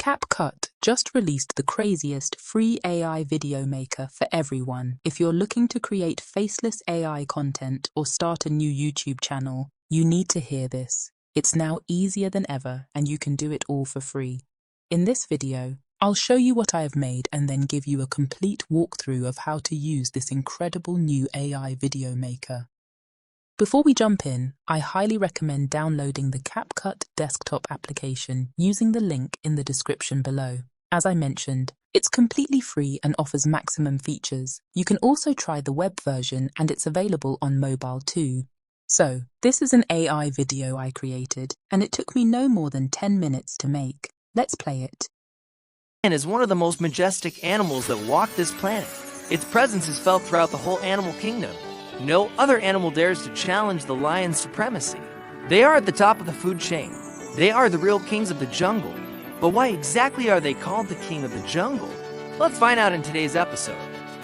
CapCut just released the craziest free AI video maker for everyone. If you're looking to create faceless AI content or start a new YouTube channel, you need to hear this. It's now easier than ever, and you can do it all for free. In this video, I'll show you what I have made and then give you a complete walkthrough of how to use this incredible new AI video maker. Before we jump in, I highly recommend downloading the CapCut desktop application using the link in the description below. As I mentioned, it's completely free and offers maximum features. You can also try the web version, and it's available on mobile too. So, this is an AI video I created, and it took me no more than 10 minutes to make. Let's play it. Lion is one of the most majestic animals that walk this planet. Its presence is felt throughout the whole animal kingdom. No other animal dares to challenge the lion's supremacy. They are at the top of the food chain. They are the real kings of the jungle. But why exactly are they called the king of the jungle? Let's find out in today's episode.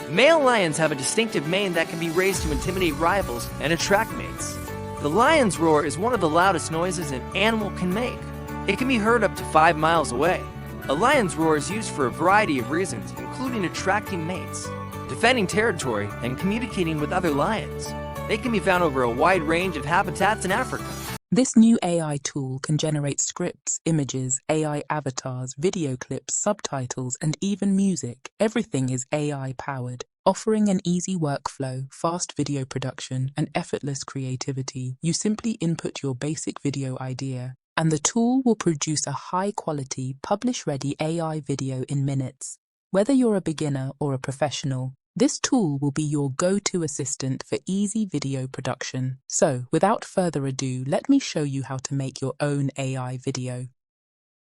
Male lions have a distinctive mane that can be raised to intimidate rivals and attract mates. The lion's roar is one of the loudest noises an animal can make. It can be heard up to 5 miles away. A lion's roar is used for a variety of reasons, including attracting mates, defending territory, and communicating with other lions. They can be found over a wide range of habitats in Africa. This new AI tool can generate scripts, images, AI avatars, video clips, subtitles, and even music. Everything is AI-powered, offering an easy workflow, fast video production, and effortless creativity. You simply input your basic video idea, and the tool will produce a high-quality, publish-ready AI video in minutes. Whether you're a beginner or a professional, this tool will be your go-to assistant for easy video production. So, without further ado, let me show you how to make your own AI video.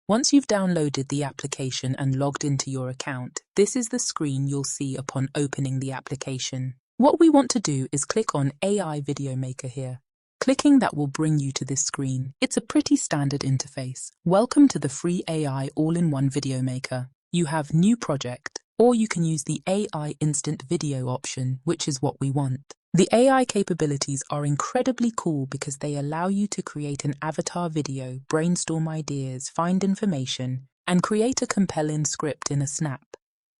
Once you've downloaded the application and logged into your account, this is the screen you'll see upon opening the application. What we want to do is click on AI Video Maker here. Clicking that will bring you to this screen. It's a pretty standard interface. Welcome to the free AI all-in-one video maker. You have New Project, or you can use the AI Instant Video option, which is what we want. The AI capabilities are incredibly cool because they allow you to create an avatar video, brainstorm ideas, find information, and create a compelling script in a snap.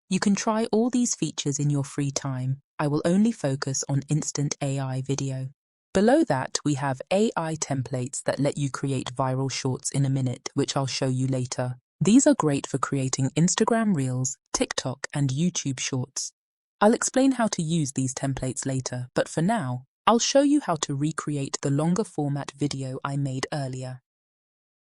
You can try all these features in your free time. I will only focus on Instant AI Video. Below that, we have AI templates that let you create viral shorts in a minute, which I'll show you later. These are great for creating Instagram Reels, TikTok, and YouTube Shorts. I'll explain how to use these templates later, but for now, I'll show you how to recreate the longer format video I made earlier.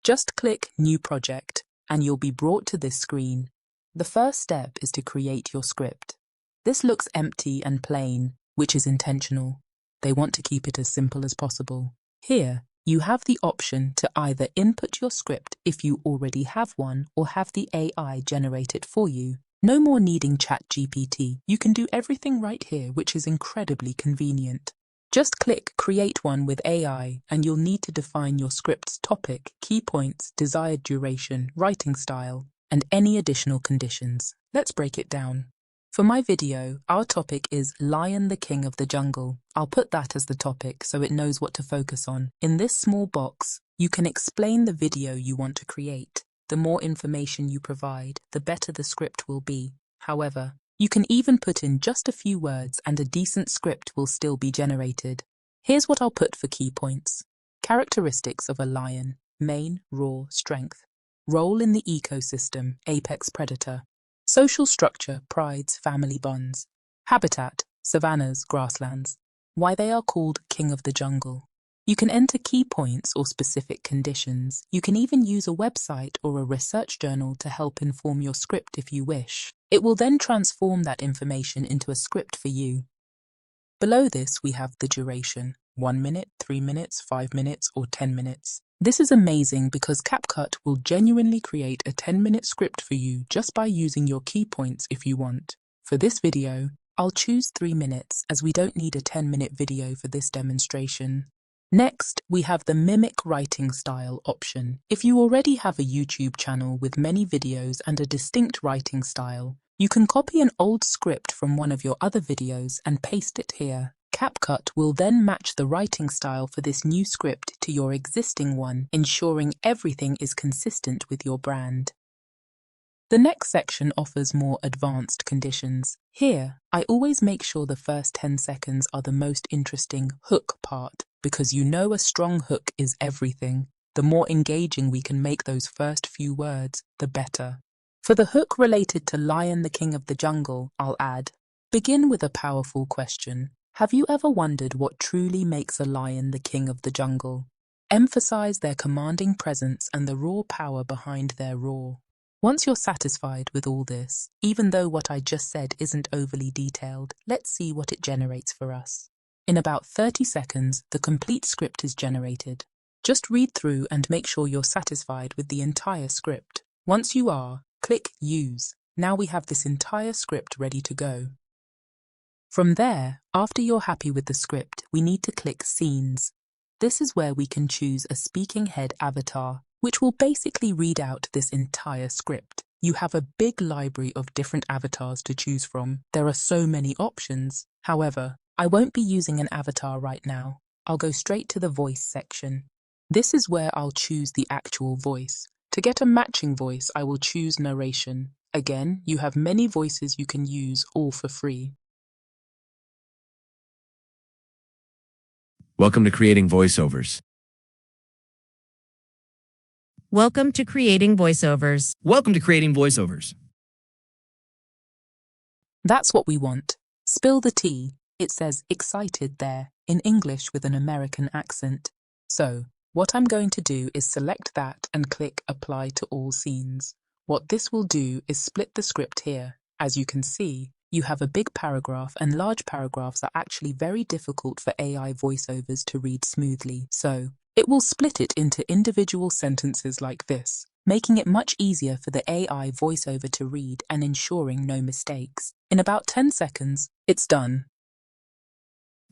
Just click New Project, and you'll be brought to this screen. The first step is to create your script. This looks empty and plain, which is intentional. They want to keep it as simple as possible. Here, you have the option to either input your script if you already have one or have the AI generate it for you. No more needing ChatGPT. You can do everything right here, which is incredibly convenient. Just click Create One with AI, and you'll need to define your script's topic, key points, desired duration, writing style, and any additional conditions. Let's break it down. For my video, our topic is Lion the King of the Jungle. I'll put that as the topic so it knows what to focus on. In this small box, you can explain the video you want to create. The more information you provide, the better the script will be. However, you can even put in just a few words and a decent script will still be generated. Here's what I'll put for key points. Characteristics of a lion: mane, roar, strength. Role in the ecosystem: apex predator. Social structure: prides, family bonds. Habitat: savannas, grasslands. Why they are called King of the Jungle. You can enter key points or specific conditions. You can even use a website or a research journal to help inform your script if you wish. It will then transform that information into a script for you. Below this, we have the duration: 1 minute, 3 minutes, 5 minutes, or 10 minutes. This is amazing because CapCut will genuinely create a 10-minute script for you just by using your key points if you want. For this video, I'll choose 3 minutes as we don't need a 10-minute video for this demonstration. Next, we have the Mimic Writing Style option. If you already have a YouTube channel with many videos and a distinct writing style, you can copy an old script from one of your other videos and paste it here. CapCut will then match the writing style for this new script to your existing one, ensuring everything is consistent with your brand. The next section offers more advanced conditions. Here, I always make sure the first 10 seconds are the most interesting hook part, because you know a strong hook is everything. The more engaging we can make those first few words, the better. For the hook related to Lion the King of the Jungle, I'll add, begin with a powerful question. Have you ever wondered what truly makes a lion the king of the jungle? Emphasize their commanding presence and the raw power behind their roar. Once you're satisfied with all this, even though what I just said isn't overly detailed, let's see what it generates for us. In about 30 seconds, the complete script is generated. Just read through and make sure you're satisfied with the entire script. Once you are, click Use. Now we have this entire script ready to go. From there, after you're happy with the script, we need to click Scenes. This is where we can choose a speaking head avatar, which will basically read out this entire script. You have a big library of different avatars to choose from. There are so many options. However, I won't be using an avatar right now. I'll go straight to the voice section. This is where I'll choose the actual voice. To get a matching voice, I will choose narration. Again, you have many voices you can use, all for free. Welcome to creating voiceovers. Welcome to creating voiceovers. Welcome to creating voiceovers. That's what we want. Spill the tea. It says excited there, in English with an American accent. So, what I'm going to do is select that and click Apply to all scenes. What this will do is split the script here. As you can see, you have a big paragraph, and large paragraphs are actually very difficult for AI voiceovers to read smoothly. So, it will split it into individual sentences like this, making it much easier for the AI voiceover to read and ensuring no mistakes. In about 10 seconds, it's done.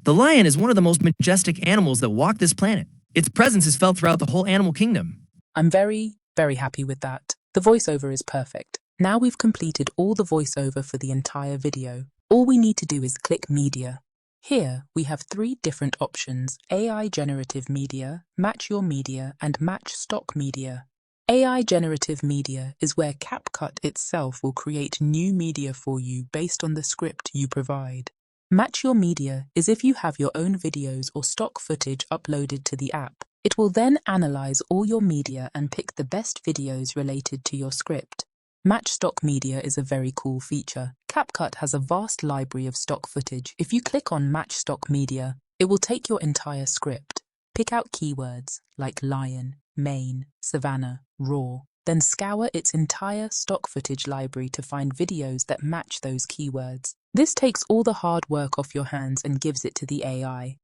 The lion is one of the most majestic animals that walk this planet. Its presence is felt throughout the whole animal kingdom. I'm very happy with that. The voiceover is perfect. Now we've completed all the voiceover for the entire video. All we need to do is click Media. Here, we have 3 different options: AI Generative Media, Match Your Media, and Match Stock Media. AI Generative Media is where CapCut itself will create new media for you based on the script you provide. Match Your Media is if you have your own videos or stock footage uploaded to the app. It will then analyze all your media and pick the best videos related to your script. Match Stock Media is a very cool feature. CapCut has a vast library of stock footage. If you click on Match Stock Media, it will take your entire script. Pick out keywords like lion, mane, savannah, raw, then scour its entire stock footage library to find videos that match those keywords. This takes all the hard work off your hands and gives it to the AI.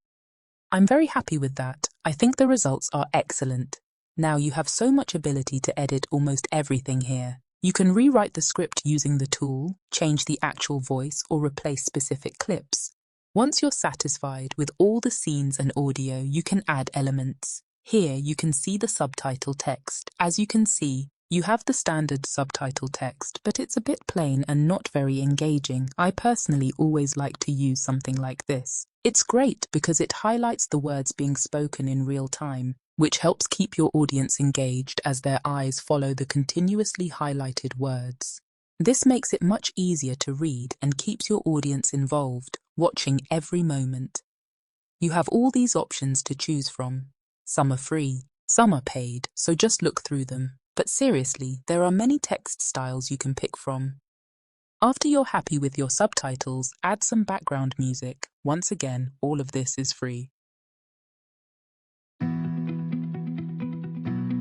I'm very happy with that. I think the results are excellent. Now you have so much ability to edit almost everything here. You can rewrite the script using the tool, change the actual voice, or replace specific clips. Once you're satisfied with all the scenes and audio, you can add elements. Here you can see the subtitle text. As you can see, you have the standard subtitle text, but it's a bit plain and not very engaging. I personally always like to use something like this. It's great because it highlights the words being spoken in real time, which helps keep your audience engaged as their eyes follow the continuously highlighted words. This makes it much easier to read and keeps your audience involved, watching every moment. You have all these options to choose from. Some are free, some are paid, so just look through them. But seriously, there are many text styles you can pick from. After you're happy with your subtitles, add some background music. Once again, all of this is free.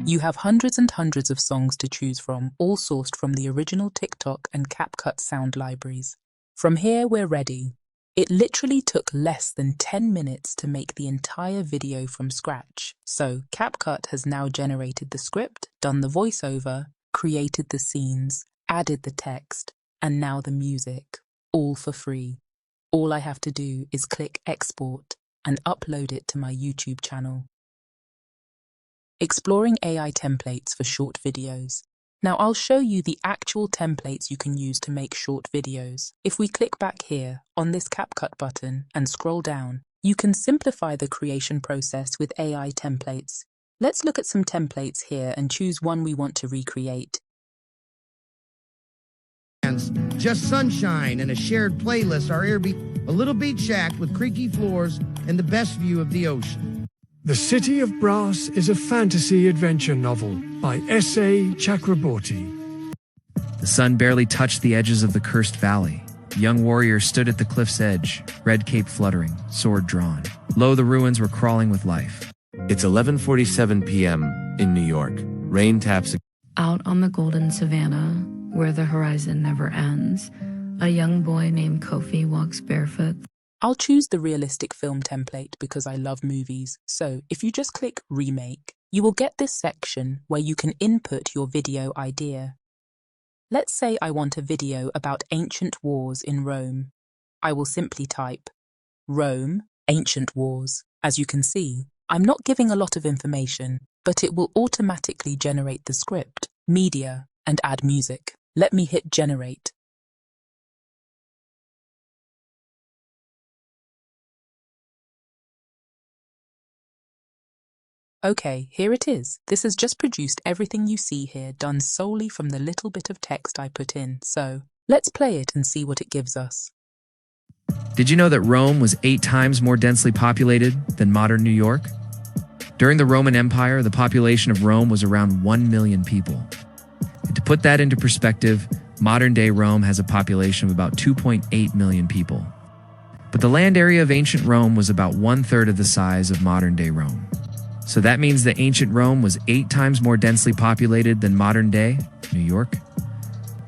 You have hundreds and hundreds of songs to choose from, all sourced from the original TikTok and CapCut sound libraries. From here, we're ready. It literally took less than 10 minutes to make the entire video from scratch. So CapCut has now generated the script, done the voiceover, created the scenes, added the text, and now the music, all for free. All I have to do is click export and upload it to my YouTube channel. Exploring AI templates for short videos. Now I'll show you the actual templates you can use to make short videos. If we click back here on this CapCut button and scroll down, you can simplify the creation process with AI templates. Let's look at some templates here and choose one we want to recreate. plans. Just sunshine and a shared playlist. Our Airbnb, a little beach shack with creaky floors and the best view of the ocean. The City of Brass is a fantasy adventure novel by S.A. Chakraborty. The sun barely touched the edges of the cursed valley. Young warriors stood at the cliff's edge, red cape fluttering, sword drawn. Lo, the ruins were crawling with life. It's 11:47 p.m. in New York. Rain taps. Out on the golden savannah, where the horizon never ends, a young boy named Kofi walks barefoot. I'll choose the realistic film template because I love movies. So if you just click Remake, you will get this section where you can input your video idea. Let's say I want a video about ancient wars in Rome. I will simply type Rome, Ancient Wars. As you can see, I'm not giving a lot of information, but it will automatically generate the script, media, and add music. Let me hit Generate. Okay, here it is. This has just produced everything you see here, done solely from the little bit of text I put in. So let's play it and see what it gives us. Did you know that Rome was 8 times more densely populated than modern New York? During the Roman Empire, the population of Rome was around 1 million people. And to put that into perspective, modern-day Rome has a population of about 2.8 million people. But the land area of ancient Rome was about 1/3 of the size of modern-day Rome. So that means that ancient Rome was 8 times more densely populated than modern-day New York.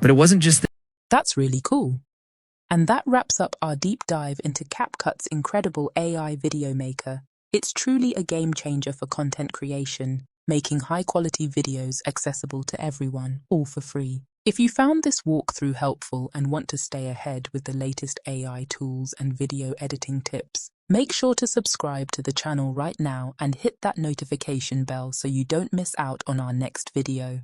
But it wasn't just that. That's really cool. And that wraps up our deep dive into CapCut's incredible AI video maker. It's truly a game changer for content creation, making high-quality videos accessible to everyone, all for free. If you found this walkthrough helpful and want to stay ahead with the latest AI tools and video editing tips, make sure to subscribe to the channel right now and hit that notification bell so you don't miss out on our next video.